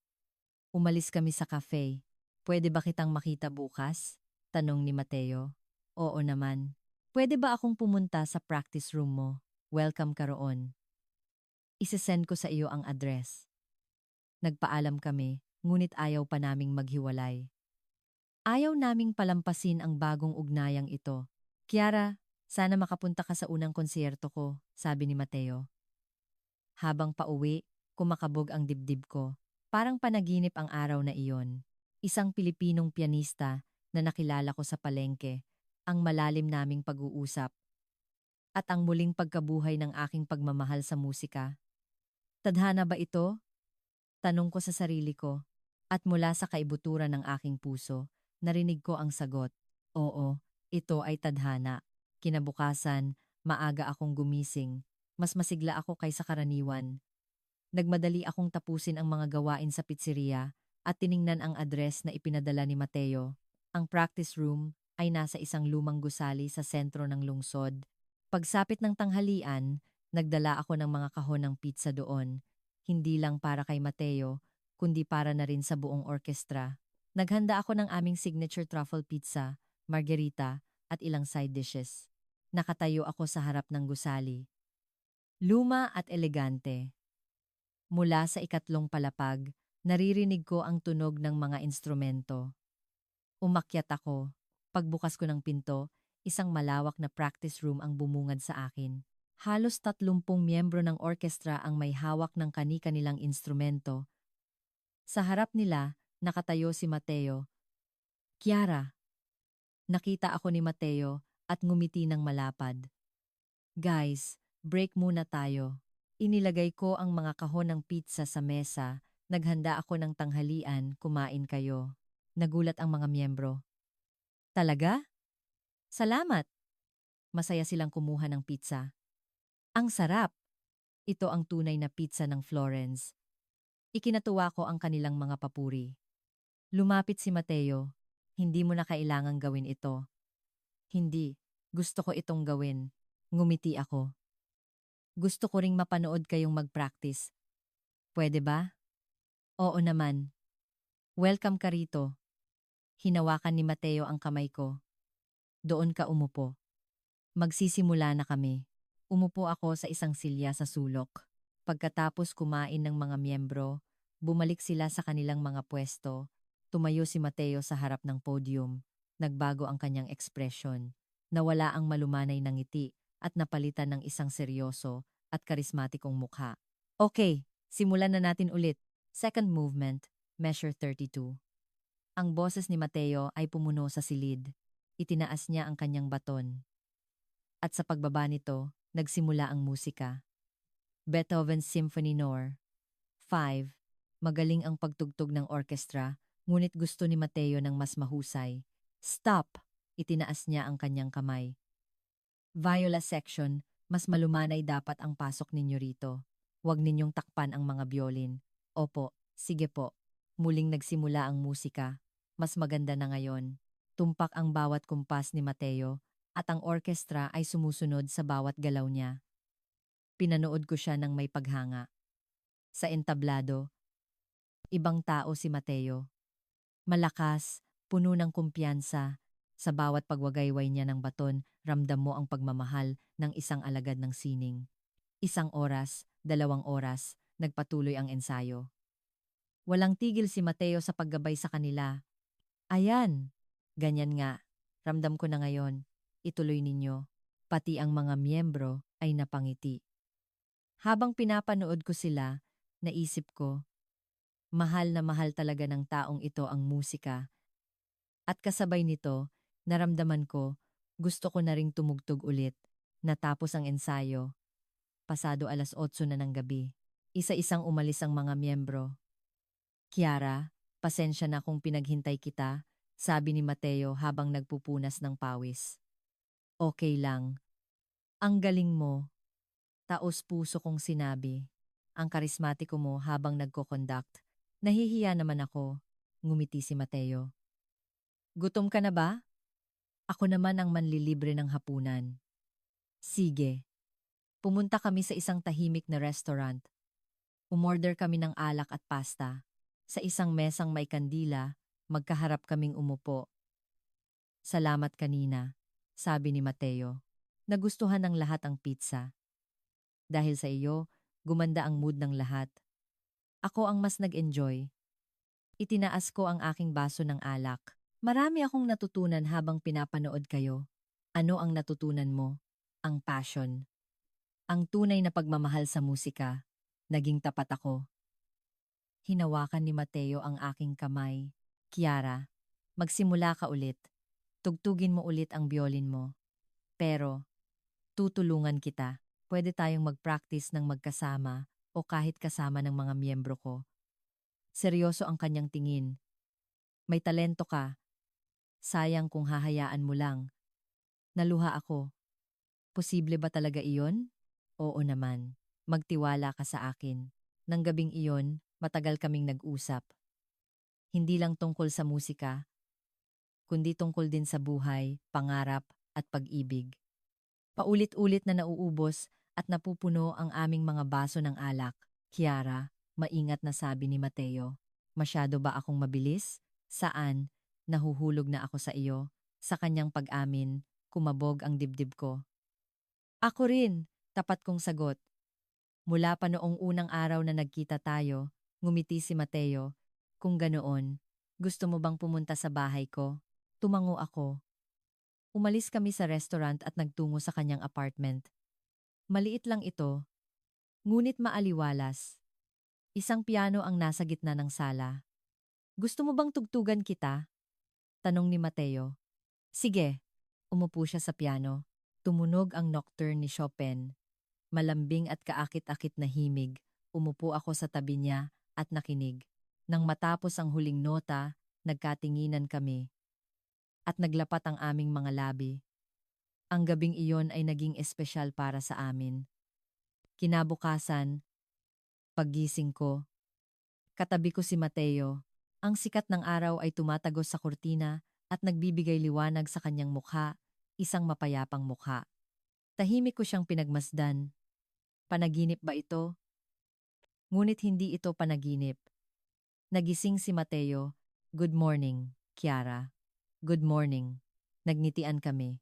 Umalis kami sa cafe. Pwede ba kitang makita bukas? Tanong ni Mateo. Oo naman. Pwede ba akong pumunta sa practice room mo? Welcome ka roon. Isesend ko sa iyo ang address. Nagpaalam kami, ngunit ayaw pa naming maghiwalay. Ayaw naming palampasin ang bagong ugnayang ito. Kiara, sana makapunta ka sa unang konsierto ko, sabi ni Mateo. Habang pauwi, kumakabog ang dibdib ko. Parang panaginip ang araw na iyon. Isang Pilipinong pianista na nakilala ko sa palengke, ang malalim naming pag-uusap, at ang muling pagkabuhay ng aking pagmamahal sa musika. Tadhana ba ito? Tanong ko sa sarili ko. At mula sa kaibuturan ng aking puso, narinig ko ang sagot. Oo, ito ay tadhana. Kinabukasan, maaga akong gumising. Mas masigla ako kaysa karaniwan. Nagmadali akong tapusin ang mga gawain sa pizzeria at tiningnan ang address na ipinadala ni Mateo. Ang practice room ay nasa isang lumang gusali sa sentro ng lungsod. Pagsapit ng tanghalian, nagdala ako ng mga kahon ng pizza doon. Hindi lang para kay Mateo, kundi para na rin sa buong orkestra. Naghanda ako ng aming signature truffle pizza, margherita, at ilang side dishes. Nakatayo ako sa harap ng gusali. Luma at elegante. Mula sa ikatlong palapag, naririnig ko ang tunog ng mga instrumento. Umakyat ako. Pagbukas ko ng pinto, isang malawak na practice room ang bumungad sa akin. Halos 30 miyembro ng orkestra ang may hawak ng kani-kanilang instrumento. Sa harap nila, nakatayo si Mateo. Kiara. Nakita ako ni Mateo at ngumiti ng malapad. Guys, break muna tayo. Inilagay ko ang mga kahon ng pizza sa mesa. Naghanda ako ng tanghalian, kumain kayo. Nagulat ang mga miyembro. Talaga? Salamat! Masaya silang kumuha ng pizza. Ang sarap! Ito ang tunay na pizza ng Florence. Ikinatuwa ko ang kanilang mga papuri. Lumapit si Mateo. Hindi mo na kailangang gawin ito. Hindi. Gusto ko itong gawin. Ngumiti ako. Gusto ko ring mapanood kayong mag-practice. Pwede ba? Oo naman. Welcome ka rito. Hinawakan ni Mateo ang kamay ko. Doon ka umupo. Magsisimula na kami. Umupo ako sa isang silya sa sulok. Pagkatapos kumain ng mga miyembro, bumalik sila sa kanilang mga pwesto. Tumayo si Mateo sa harap ng podium. Nagbago ang kanyang ekspresyon. Nawala ang malumanay ng ngiti at napalitan ng isang seryoso at karismatikong mukha. Okay, simulan na natin ulit. Second movement, measure 32. Ang boses ni Mateo ay pumuno sa silid. Itinaas niya ang kanyang baton. At sa pagbaba nito, nagsimula ang musika. Beethoven's Symphony No. 5. Magaling ang pagtugtog ng orkestra, ngunit gusto ni Mateo ng mas mahusay. Stop! Itinaas niya ang kanyang kamay. Viola section, mas malumanay dapat ang pasok ninyo rito. Huwag ninyong takpan ang mga violin. Opo, sige po. Muling nagsimula ang musika. Mas maganda na ngayon. Tumpak ang bawat kumpas ni Mateo at ang orkestra ay sumusunod sa bawat galaw niya. Pinanood ko siya ng may paghanga. Sa entablado, ibang tao si Mateo. Malakas, puno ng kumpiyansa. Sa bawat pagwagayway niya ng baton, ramdam mo ang pagmamahal ng isang alagad ng sining. 1 oras, 2 oras, nagpatuloy ang ensayo. Walang tigil si Mateo sa paggabay sa kanila. Ayan, ganyan nga. Ramdam ko na ngayon. Ituloy ninyo. Pati ang mga miyembro ay napangiti. Habang pinapanood ko sila, naisip ko, mahal na mahal talaga ng taong ito ang musika. At kasabay nito, naramdaman ko, gusto ko na ring tumugtog ulit. Natapos ang ensayo. Pasado 8:00 na ng gabi. Isa-isang umalis ang mga miyembro. Kiara, pasensya na kung pinaghintay kita, sabi ni Mateo habang nagpupunas ng pawis. Okay lang. Ang galing mo. Taos-puso kong sinabi. Ang karismatiko mo habang nagko-conduct. Nahihiya naman ako. Ngumiti si Mateo. Gutom ka na ba? Ako naman ang manlilibre ng hapunan. Sige. Pumunta kami sa isang tahimik na restaurant. Umorder kami ng alak at pasta. Sa isang mesang may kandila, magkaharap kaming umupo. Salamat kanina, sabi ni Mateo. Nagustuhan ng lahat ang pizza. Dahil sa iyo, gumanda ang mood ng lahat. Ako ang mas nag-enjoy. Itinaas ko ang aking baso ng alak. Marami akong natutunan habang pinapanood kayo. Ano ang natutunan mo? Ang passion. Ang tunay na pagmamahal sa musika. Naging tapat ako. Hinawakan ni Mateo ang aking kamay. Kiara, magsimula ka ulit. Tugtugin mo ulit ang violin mo. Pero, tutulungan kita. Pwede tayong mag-practice ng magkasama o kahit kasama ng mga miyembro ko. Seryoso ang kanyang tingin. May talento ka. Sayang kung hahayaan mo lang. Naluha ako. Posible ba talaga iyon? Oo naman. Magtiwala ka sa akin. Nang gabing iyon, matagal kaming nag-usap. Hindi lang tungkol sa musika, kundi tungkol din sa buhay, pangarap, at pag-ibig. Paulit-ulit na nauubos at napupuno ang aming mga baso ng alak. Kiara, maingat na sabi ni Mateo. Masyado ba akong mabilis? Saan? Nahuhulog na ako sa iyo. Sa kanyang pag-amin, kumabog ang dibdib ko. Ako rin, tapat kong sagot. Mula pa noong unang araw na nagkita tayo, ngumiti si Mateo. Kung ganoon, gusto mo bang pumunta sa bahay ko? Tumango ako. Umalis kami sa restaurant at nagtungo sa kanyang apartment. Maliit lang ito, ngunit maaliwalas. Isang piano ang nasa gitna ng sala. Gusto mo bang tugtugan kita? Tanong ni Mateo. Sige. Umupo siya sa piano. Tumunog ang nocturne ni Chopin. Malambing at kaakit-akit na himig. Umupo ako sa tabi niya at nakinig. Nang matapos ang huling nota, nagkatinginan kami. At naglapat ang aming mga labi. Ang gabing iyon ay naging espesyal para sa amin. Kinabukasan, paggising ko, katabi ko si Mateo. Ang sikat ng araw ay tumatagos sa kurtina at nagbibigay liwanag sa kanyang mukha, isang mapayapang mukha. Tahimik ko siyang pinagmasdan. Panaginip ba ito? Ngunit hindi ito panaginip. Nagising si Mateo. Good morning, Kiara. Good morning. Nagnitian kami.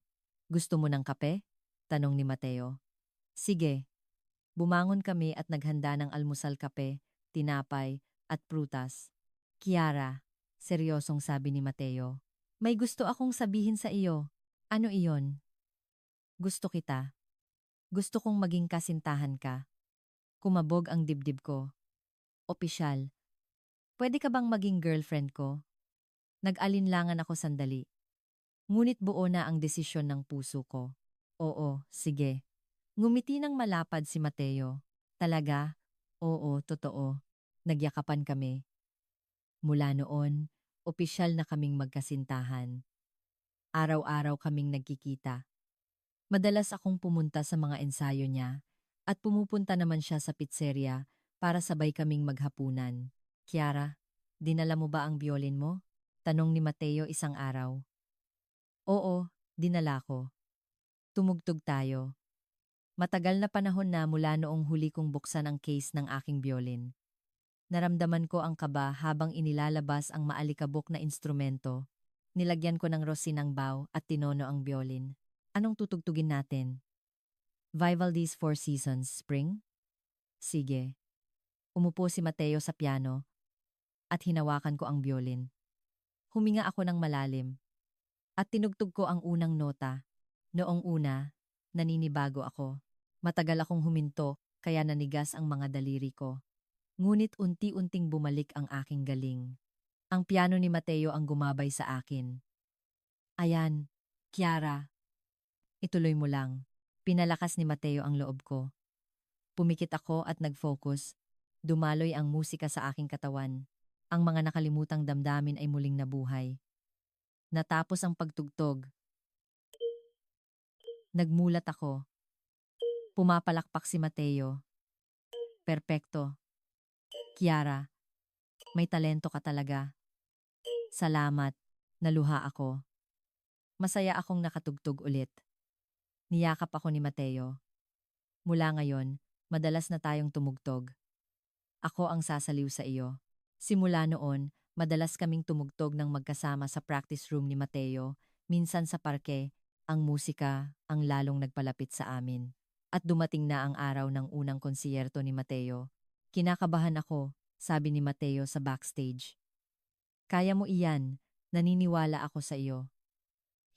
Gusto mo ng kape? Tanong ni Mateo. Sige. Bumangon kami at naghanda ng almusal, kape, tinapay, at prutas. Kiara, seryosong sabi ni Mateo. May gusto akong sabihin sa iyo. Ano iyon? Gusto kita. Gusto kong maging kasintahan ka. Kumabog ang dibdib ko. Opisyal. Pwede ka bang maging girlfriend ko? Nag-alinlangan ako sandali. Ngunit buo na ang desisyon ng puso ko. Oo, sige. Ngumiti ng malapad si Mateo. Talaga? Oo, totoo. Nagyakapan kami. Mula noon, opisyal na kaming magkasintahan. Araw-araw kaming nagkikita. Madalas akong pumunta sa mga ensayo niya at pumupunta naman siya sa pizzeria para sabay kaming maghapunan. Kiara, dinala mo ba ang violin mo? Tanong ni Mateo isang araw. Oo, dinala ko. Tumugtog tayo. Matagal na panahon na mula noong huli kong buksan ang case ng aking violin. Naramdaman ko ang kaba habang inilalabas ang maalikabok na instrumento. Nilagyan ko ng rosin ang bow at tinono ang violin. Anong tutugtugin natin? Vivaldi's Four Seasons, Spring? Sige. Umupo si Mateo sa piano at hinawakan ko ang violin. Huminga ako ng malalim at tinugtog ko ang unang nota. Noong una, naninibago ako. Matagal akong huminto kaya nanigas ang mga daliri ko. Ngunit unti-unting bumalik ang aking galing. Ang piano ni Mateo ang gumabay sa akin. Ayan, Kiara, ituloy mo lang. Pinalakas ni Mateo ang loob ko. Pumikit ako at nag-focus. Dumaloy ang musika sa aking katawan. Ang mga nakalimutang damdamin ay muling nabuhay. Natapos ang pagtugtog. Nagmulat ako. Pumapalakpak si Mateo. Perpekto. Kiara, may talento ka talaga. Salamat. Naluha ako. Masaya akong nakatugtog ulit. Niyakap ako ni Mateo. Mula ngayon, madalas na tayong tumugtog. Ako ang sasaliw sa iyo. Simula noon, madalas kaming tumugtog ng magkasama sa practice room ni Mateo, minsan sa parke, ang musika ang lalong nagpalapit sa amin. At dumating na ang araw ng unang konsierto ni Mateo. Kinakabahan ako, sabi ni Mateo sa backstage. Kaya mo iyan, naniniwala ako sa iyo.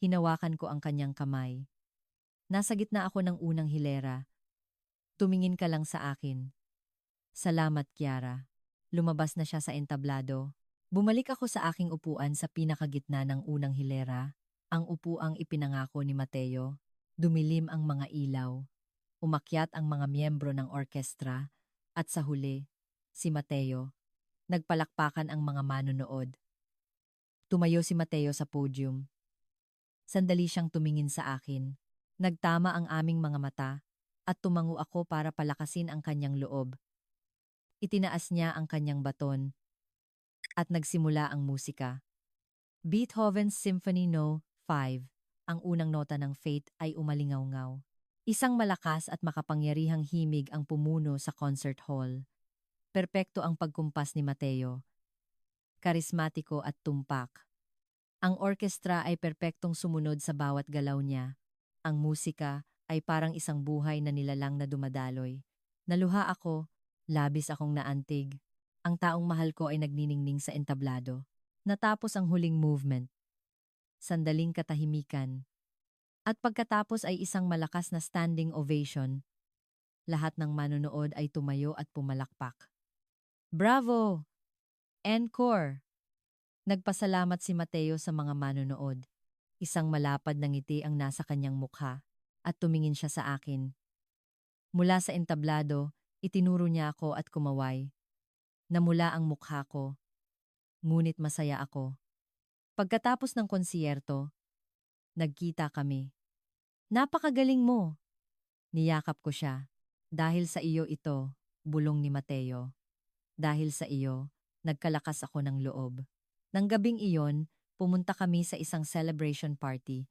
Hinawakan ko ang kanyang kamay. Nasa gitna ako ng unang hilera. Tumingin ka lang sa akin. Salamat, Kiara. Lumabas na siya sa entablado. Bumalik ako sa aking upuan sa pinakagitna ng unang hilera. Ang upuang ipinangako ni Mateo. Dumilim ang mga ilaw. Umakyat ang mga miyembro ng orkestra. At sa huli, si Mateo. Nagpalakpakan ang mga manonood. Tumayo si Mateo sa podium. Sandali siyang tumingin sa akin. Nagtama ang aming mga mata at tumango ako para palakasin ang kanyang loob. Itinaas niya ang kanyang baton at nagsimula ang musika. Beethoven's Symphony No. 5. Ang unang nota ng Fate ay umalingaw-ngaw. Isang malakas at makapangyarihang himig ang pumuno sa concert hall. Perpekto ang pagkumpas ni Mateo. Karismatiko at tumpak. Ang orkestra ay perpektong sumunod sa bawat galaw niya. Ang musika ay parang isang buhay na nilalang na dumadaloy. Naluha ako, labis akong naantig. Ang taong mahal ko ay nagniningning sa entablado. Natapos ang huling movement. Sandaling katahimikan. At pagkatapos ay isang malakas na standing ovation. Lahat ng manonood ay tumayo at pumalakpak. Bravo! Encore! Nagpasalamat si Mateo sa mga manonood. Isang malapad na ngiti ang nasa kanyang mukha at tumingin siya sa akin. Mula sa entablado, itinuro niya ako at kumaway. Namula ang mukha ko, ngunit masaya ako. Pagkatapos ng konsierto, nagkita kami. Napakagaling mo! Niyakap ko siya. Dahil sa iyo ito, bulong ni Mateo. Dahil sa iyo, nagkalakas ako ng loob. Nang gabing iyon, pumunta kami sa isang celebration party.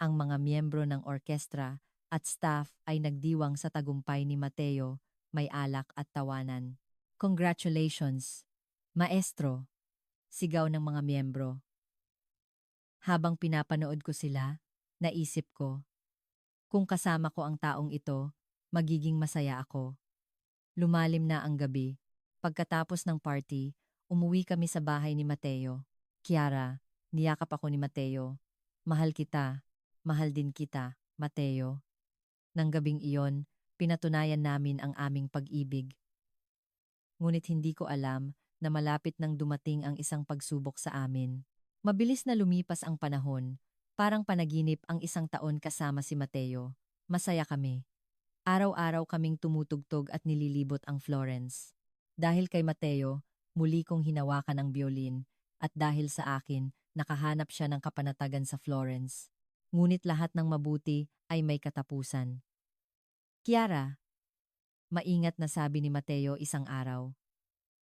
Ang mga miyembro ng orkestra at staff ay nagdiwang sa tagumpay ni Mateo, may alak at tawanan. Congratulations, maestro! Sigaw ng mga miyembro. Habang pinapanood ko sila, naisip ko, kung kasama ko ang taong ito, magiging masaya ako. Lumalim na ang gabi. Pagkatapos ng party, umuwi kami sa bahay ni Mateo. Kiara, niyakap ako ni Mateo. Mahal kita, mahal din kita, Mateo. Nang gabing iyon, pinatunayan namin ang aming pag-ibig. Ngunit hindi ko alam na malapit nang dumating ang isang pagsubok sa amin. Mabilis na lumipas ang panahon, parang panaginip ang isang taon kasama si Mateo. Masaya kami. Araw-araw kaming tumutugtog at nililibot ang Florence. Dahil kay Mateo, muli kong hinawakan ang biolin at dahil sa akin, nakahanap siya ng kapanatagan sa Florence. Ngunit lahat ng mabuti ay may katapusan. Kiara, maingat na sabi ni Mateo isang araw.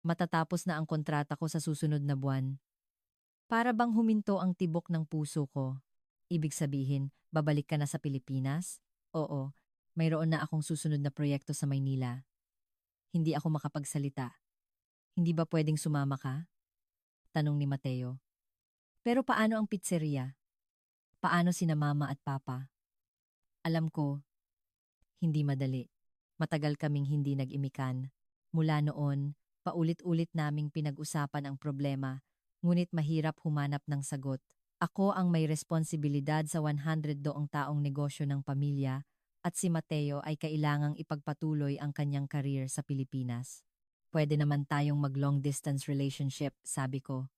Matatapos na ang kontrata ko sa susunod na buwan. Para bang huminto ang tibok ng puso ko. Ibig sabihin, babalik ka na sa Pilipinas? Oo, mayroon na akong susunod na proyekto sa Maynila. Hindi ako makapagsalita. Hindi ba pwedeng sumama ka? Tanong ni Mateo. Pero paano ang pizzeria? Paano sina mama at papa? Alam ko, hindi madali. Matagal kaming hindi nag-imikan. Mula noon, paulit-ulit naming pinag-usapan ang problema, ngunit mahirap humanap ng sagot. Ako ang may responsibilidad sa 100 doong taong negosyo ng pamilya at si Mateo ay kailangang ipagpatuloy ang kanyang career sa Pilipinas. Pwede naman tayong mag-long distance relationship, sabi ko.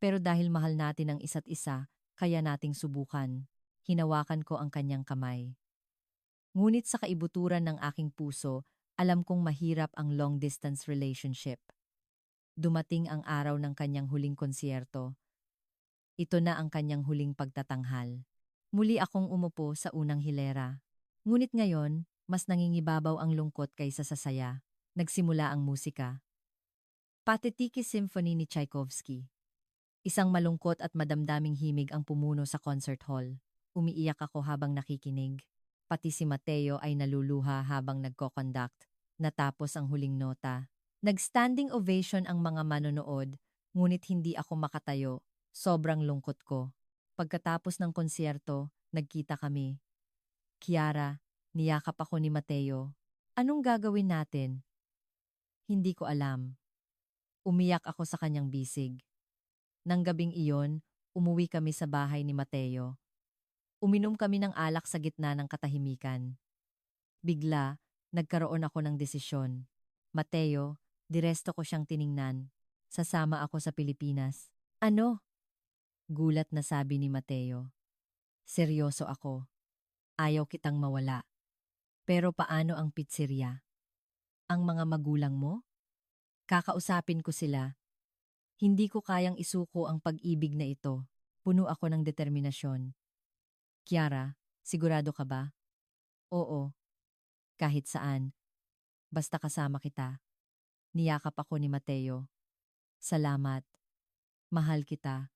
Pero dahil mahal natin ang isa't isa, kaya nating subukan. Hinawakan ko ang kanyang kamay. Ngunit sa kaibuturan ng aking puso, alam kong mahirap ang long-distance relationship. Dumating ang araw ng kanyang huling konsyerto. Ito na ang kanyang huling pagtatanghal. Muli akong umupo sa unang hilera. Ngunit ngayon, mas nangingibabaw ang lungkot kaysa sa saya. Nagsimula ang musika. Pathetique Symphony ni Tchaikovsky. Isang malungkot at madamdaming himig ang pumuno sa concert hall. Umiiyak ako habang nakikinig. Pati si Mateo ay naluluha habang nagko-conduct. Natapos ang huling nota. Nag-standing ovation ang mga manonood, ngunit hindi ako makatayo. Sobrang lungkot ko. Pagkatapos ng konsyerto, nagkita kami. Kiara, niyakap ako ni Mateo. Anong gagawin natin? Hindi ko alam. Umiyak ako sa kanyang bisig. Nang gabing iyon, umuwi kami sa bahay ni Mateo. Uminom kami ng alak sa gitna ng katahimikan. Bigla, nagkaroon ako ng desisyon. Mateo, diresto ko siyang tiningnan. Sasama ako sa Pilipinas. Ano? Gulat na sabi ni Mateo. Seryoso ako. Ayaw kitang mawala. Pero paano ang pizzeria? Ang mga magulang mo? Kakausapin ko sila. Hindi ko kayang isuko ang pag-ibig na ito. Puno ako ng determinasyon. Kiara, sigurado ka ba? Oo. Kahit saan. Basta kasama kita. Niyakap ako ni Mateo. Salamat. Mahal kita.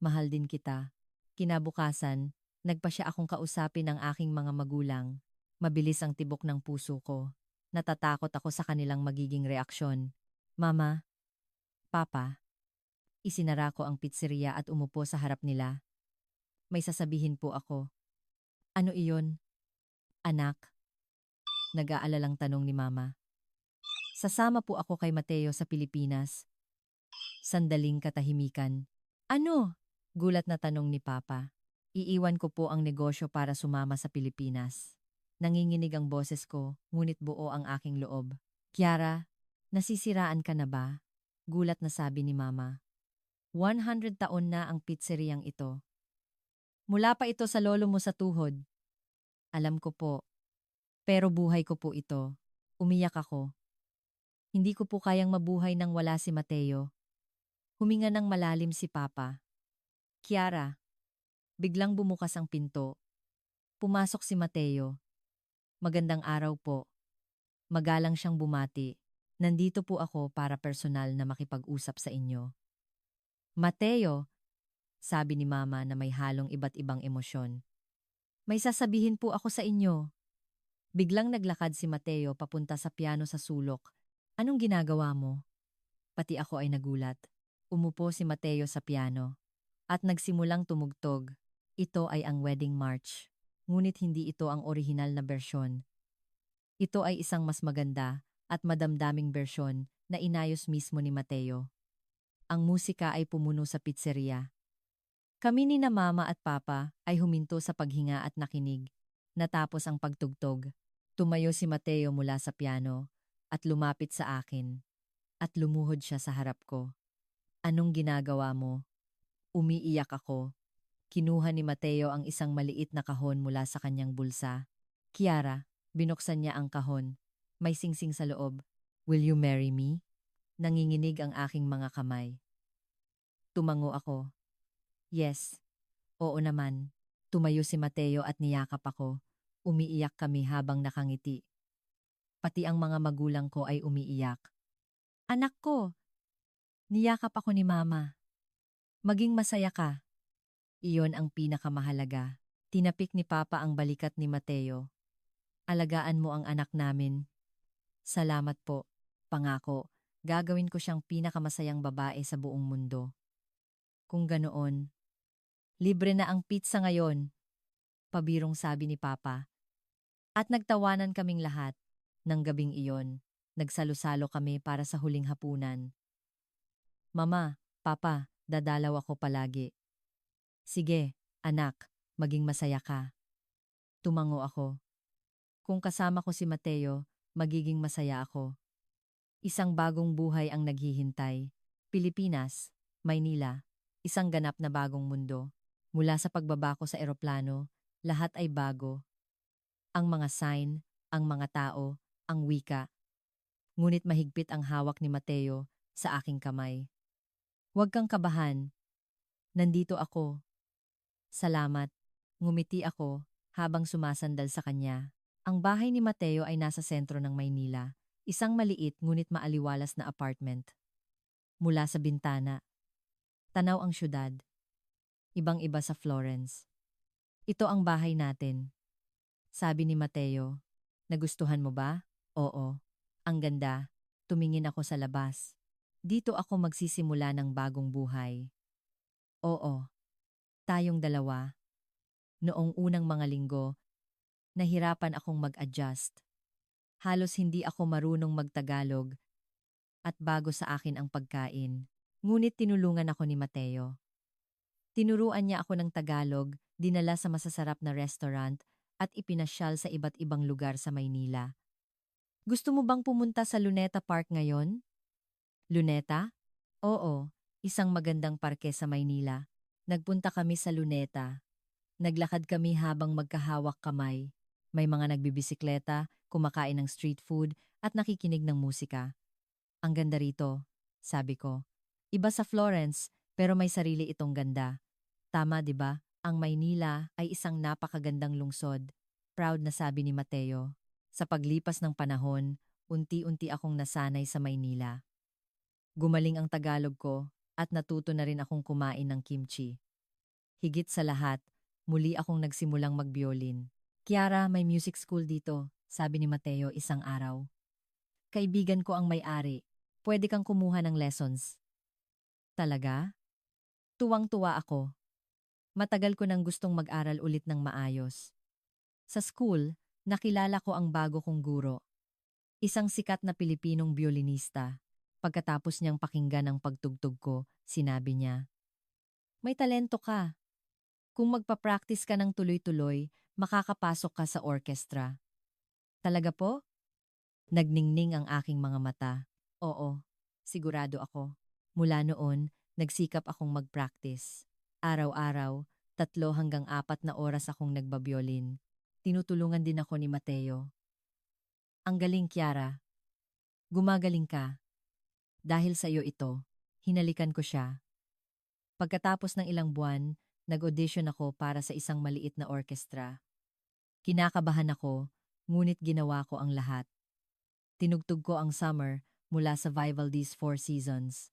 Mahal din kita. Kinabukasan, nagpa siya akong kausapin ng aking mga magulang. Mabilis ang tibok ng puso ko. Natatakot ako sa kanilang magiging reaksyon. Mama, Papa, isinara ko ang pizzeria at umupo sa harap nila. May sasabihin po ako. Ano iyon? Anak? Nag-aalalang tanong ni Mama. Sasama po ako kay Mateo sa Pilipinas. Sandaling katahimikan. Ano? Gulat na tanong ni Papa. Iiwan ko po ang negosyo para sumama sa Pilipinas. Nanginginig ang boses ko, ngunit buo ang aking loob. Kiara, nasisiraan ka na ba? Gulat na sabi ni Mama. 100 taon na ang pizzeriyang ito. Mula pa ito sa lolo mo sa tuhod. Alam ko po. Pero buhay ko po ito. Umiyak ako. Hindi ko po kayang mabuhay nang wala si Mateo. Huminga ng malalim si Papa. Kiara, biglang bumukas ang pinto. Pumasok si Mateo. Magandang araw po. Magalang siyang bumati. Nandito po ako para personal na makipag-usap sa inyo. Mateo, sabi ni Mama na may halong iba't ibang emosyon. May sasabihin po ako sa inyo. Biglang naglakad si Mateo papunta sa piano sa sulok. Anong ginagawa mo? Pati ako ay nagulat. Umupo si Mateo sa piano at nagsimulang tumugtog. Ito ay ang wedding march. Ngunit hindi ito ang orihinal na bersyon. Ito ay isang mas maganda at madamdaming bersyon na inayos mismo ni Mateo. Ang musika ay pumuno sa pizzeria. Kami ni na Mama at Papa ay huminto sa paghinga at nakinig. Natapos ang pagtugtog. Tumayo si Mateo mula sa piano at lumapit sa akin. At lumuhod siya sa harap ko. Anong ginagawa mo? Umiiyak ako. Kinuha ni Mateo ang isang maliit na kahon mula sa kanyang bulsa. Kiara, binuksan niya ang kahon. May singsing sa loob. Will you marry me? Nanginginig ang aking mga kamay. Tumango ako. Yes. Oo naman. Tumayo si Mateo at niyakap ako. Umiiyak kami habang nakangiti. Pati ang mga magulang ko ay umiiyak. Anak ko! Niyakap ako ni Mama. Maging masaya ka. Iyon ang pinakamahalaga. Tinapik ni Papa ang balikat ni Mateo. Alagaan mo ang anak namin. Salamat po. Pangako, gagawin ko siyang pinakamasayang babae sa buong mundo. Kung ganoon, libre na ang pizza ngayon. Pabirong sabi ni Papa. At nagtawanan kaming lahat. Ng gabing iyon, nagsalo-salo kami para sa huling hapunan. Mama, Papa, dadalaw ako palagi. Sige, anak, maging masaya ka. Tumango ako. Kung kasama ko si Mateo, magiging masaya ako. Isang bagong buhay ang naghihintay. Pilipinas, Maynila, isang ganap na bagong mundo. Mula sa pagbaba ko sa eroplano, lahat ay bago. Ang mga sign, ang mga tao, ang wika. Ngunit mahigpit ang hawak ni Mateo sa aking kamay. Huwag kang kabahan. Nandito ako. Salamat. Ngumiti ako habang sumasandal sa kanya. Ang bahay ni Mateo ay nasa sentro ng Maynila. Isang maliit ngunit maaliwalas na apartment. Mula sa bintana, tanaw ang syudad. Ibang-iba sa Florence. Ito ang bahay natin. Sabi ni Mateo. Nagustuhan mo ba? Oo. Ang ganda. Tumingin ako sa labas. Dito ako magsisimula ng bagong buhay. Oo. Tayong dalawa. Noong unang mga linggo, nahirapan akong mag-adjust. Halos hindi ako marunong magtagalog at bago sa akin ang pagkain. Ngunit tinulungan ako ni Mateo. Tinuruan niya ako ng Tagalog, dinala sa masasarap na restaurant at ipinasyal sa iba't ibang lugar sa Maynila. Gusto mo bang pumunta sa Luneta Park ngayon? Luneta? Oo, isang magandang parke sa Maynila. Nagpunta kami sa Luneta. Naglakad kami habang magkahawak kamay. May mga nagbibisikleta, kumakain ng street food at nakikinig ng musika. Ang ganda rito, sabi ko. Iba sa Florence, pero may sarili itong ganda. Tama, 'di ba? Ang Maynila ay isang napakagandang lungsod. Proud na sabi ni Mateo. Sa paglipas ng panahon, unti-unti akong nasanay sa Maynila. Gumaling ang Tagalog ko at natuto na rin akong kumain ng kimchi. Higit sa lahat, muli akong nagsimulang magbiolin. Kiara, may music school dito, sabi ni Mateo isang araw. Kaibigan ko ang may-ari. Pwede kang kumuha ng lessons. Talaga? Tuwang-tuwa ako. Matagal ko nang gustong mag-aral ulit ng maayos. Sa school, nakilala ko ang bago kong guro. Isang sikat na Pilipinong biolinista. Pagkatapos niyang pakinggan ang pagtugtog ko, sinabi niya, "May talento ka. Kung magpa-practice ka ng tuloy-tuloy, makakapasok ka sa orkestra." Talaga po? Nagningning ang aking mga mata. Oo, sigurado ako. Mula noon, nagsikap akong mag-practice. Araw-araw, 3 hanggang 4 na oras akong nagbabiolin. Tinutulungan din ako ni Mateo. Ang galing, Kiara. Gumagaling ka. Dahil sa iyo ito, hinalikan ko siya. Pagkatapos ng ilang buwan, nag-audition ako para sa isang maliit na orkestra. Kinakabahan ako, ngunit ginawa ko ang lahat. Tinugtog ko ang Summer mula sa Vivaldi's Four Seasons.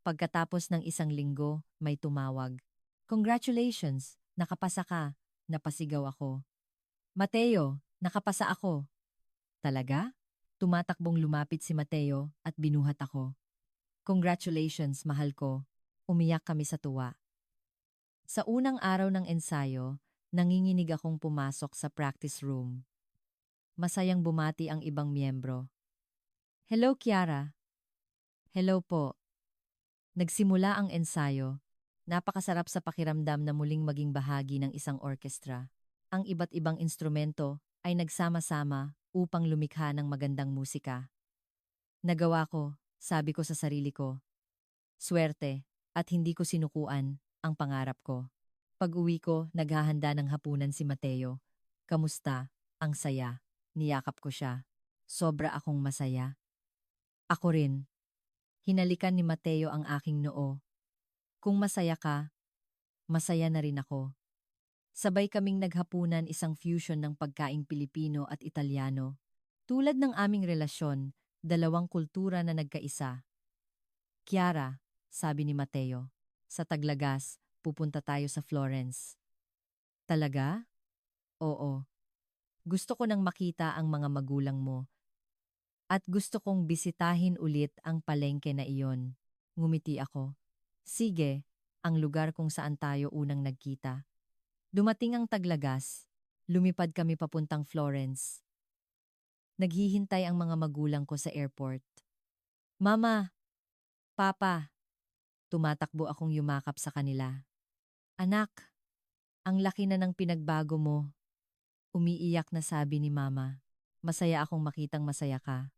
Pagkatapos ng isang linggo, may tumawag. Congratulations, nakapasa ka, napasigaw ako. Mateo, nakapasa ako. Talaga? Tumatakbong lumapit si Mateo at binuhat ako. Congratulations, mahal ko. Umiyak kami sa tuwa. Sa unang araw ng ensayo, nanginginig akong pumasok sa practice room. Masayang bumati ang ibang miyembro. Hello, Kiara. Hello po. Nagsimula ang ensayo. Napakasarap sa pakiramdam na muling maging bahagi ng isang orkestra. Ang iba't ibang instrumento ay nagsama-sama upang lumikha ng magandang musika. Nagawa ko, sabi ko sa sarili ko. Swerte, at hindi ko sinukuan ang pangarap ko. Pag-uwi ko, naghahanda ng hapunan si Mateo. Kamusta? Ang saya. Niyakap ko siya. Sobra akong masaya. Ako rin. Hinalikan ni Mateo ang aking noo. Kung masaya ka, masaya na rin ako. Sabay kaming naghapunan, isang fusion ng pagkaing Pilipino at Italyano. Tulad ng aming relasyon, dalawang kultura na nagkaisa. Kiara, sabi ni Mateo, sa Taglagas, pupunta tayo sa Florence. Talaga? Oo. Gusto ko nang makita ang mga magulang mo. At gusto kong bisitahin ulit ang palengke na iyon. Ngumiti ako. Sige, ang lugar kung saan tayo unang nagkita. Dumating ang Taglagas. Lumipad kami papuntang Florence. Naghihintay ang mga magulang ko sa airport. Mama, Papa, tumatakbo akong yumakap sa kanila. Anak, ang laki na ng pinagbago mo. Umiiyak na sabi ni Mama. Masaya akong makitang masaya ka.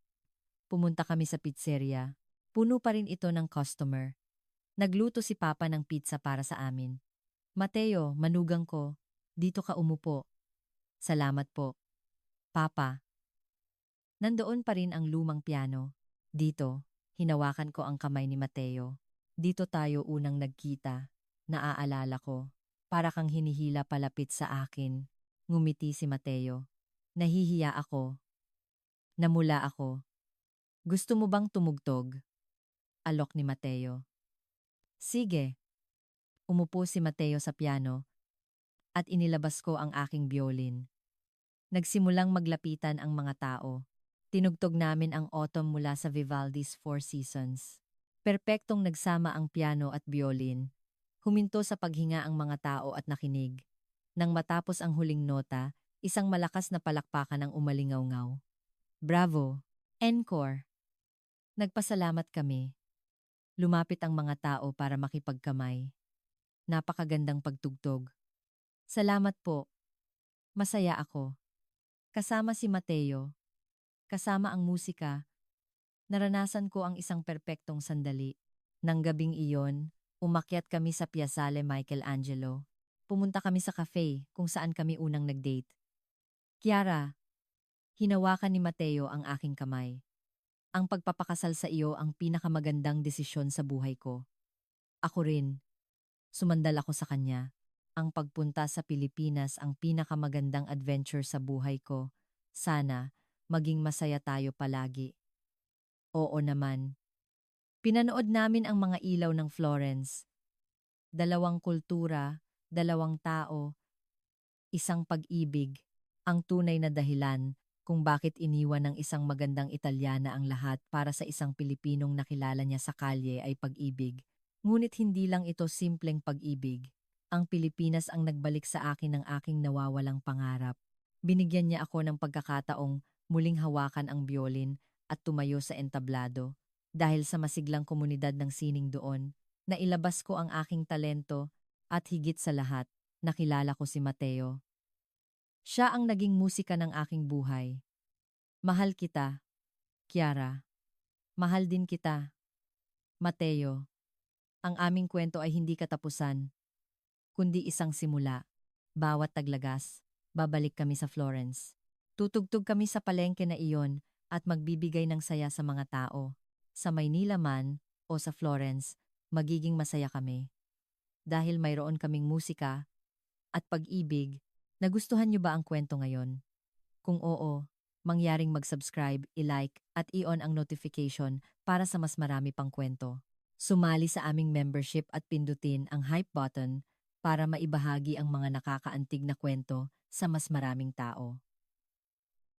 Pumunta kami sa pizzeria. Puno pa rin ito ng customer. Nagluto si Papa ng pizza para sa amin. Mateo, manugang ko, dito ka umupo. Salamat po. Papa. Nandoon pa rin ang lumang piano. Dito, hinawakan ko ang kamay ni Mateo. Dito tayo unang nagkita. Naaalala ko. Para kang hinihila palapit sa akin. Ngumiti si Mateo. Nahihiya ako. Namula ako. Gusto mo bang tumugtog? Alok ni Mateo. Sige. Umupo si Mateo sa piano at inilabas ko ang aking violin. Nagsimulang maglapitan ang mga tao. Tinugtog namin ang autumn mula sa Vivaldi's Four Seasons. Perpektong nagsama ang piano at violin. Huminto sa paghinga ang mga tao at nakinig. Nang matapos ang huling nota, isang malakas na palakpakan ang umalingaw-ngaw. Bravo! Encore! Nagpasalamat kami. Lumapit ang mga tao para makipagkamay. Napakagandang pagtugtog. Salamat po. Masaya ako. Kasama si Mateo. Kasama ang musika. Naranasan ko ang isang perpektong sandali. Nang gabing iyon, umakyat kami sa Piazzale Michelangelo. Pumunta kami sa cafe kung saan kami unang nag-date. Kiara, hinawakan ni Mateo ang aking kamay. Ang pagpapakasal sa iyo ang pinakamagandang desisyon sa buhay ko. Ako rin. Sumandal ako sa kanya. Ang pagpunta sa Pilipinas ang pinakamagandang adventure sa buhay ko. Sana, maging masaya tayo palagi. Oo naman. Pinanood namin ang mga ilaw ng Florence. Dalawang kultura, dalawang tao, isang pag-ibig, ang tunay na dahilan kung bakit iniwan ng isang magandang Italyana ang lahat para sa isang Pilipinong nakilala niya sa kalye ay pag-ibig. Ngunit hindi lang ito simpleng pag-ibig. Ang Pilipinas ang nagbalik sa akin ng aking nawawalang pangarap. Binigyan niya ako ng pagkakataong muling hawakan ang violin at tumayo sa entablado. Dahil sa masiglang komunidad ng sining doon, nailabas ko ang aking talento at higit sa lahat, nakilala ko si Mateo. Siya ang naging musika ng aking buhay. Mahal kita, Kiara. Mahal din kita, Mateo. Ang aming kwento ay hindi katapusan, kundi isang simula. Bawat taglagas, babalik kami sa Florence. Tutugtog kami sa palengke na iyon at magbibigay ng saya sa mga tao. Sa Maynila man o sa Florence, magiging masaya kami. Dahil mayroon kaming musika at pag-ibig. Nagustuhan niyo ba ang kwento ngayon? Kung oo, mangyaring mag-subscribe, i-like at i-on ang notification para sa mas marami pang kwento. Sumali sa aming membership at pindutin ang hype button para maibahagi ang mga nakakaantig na kwento sa mas maraming tao.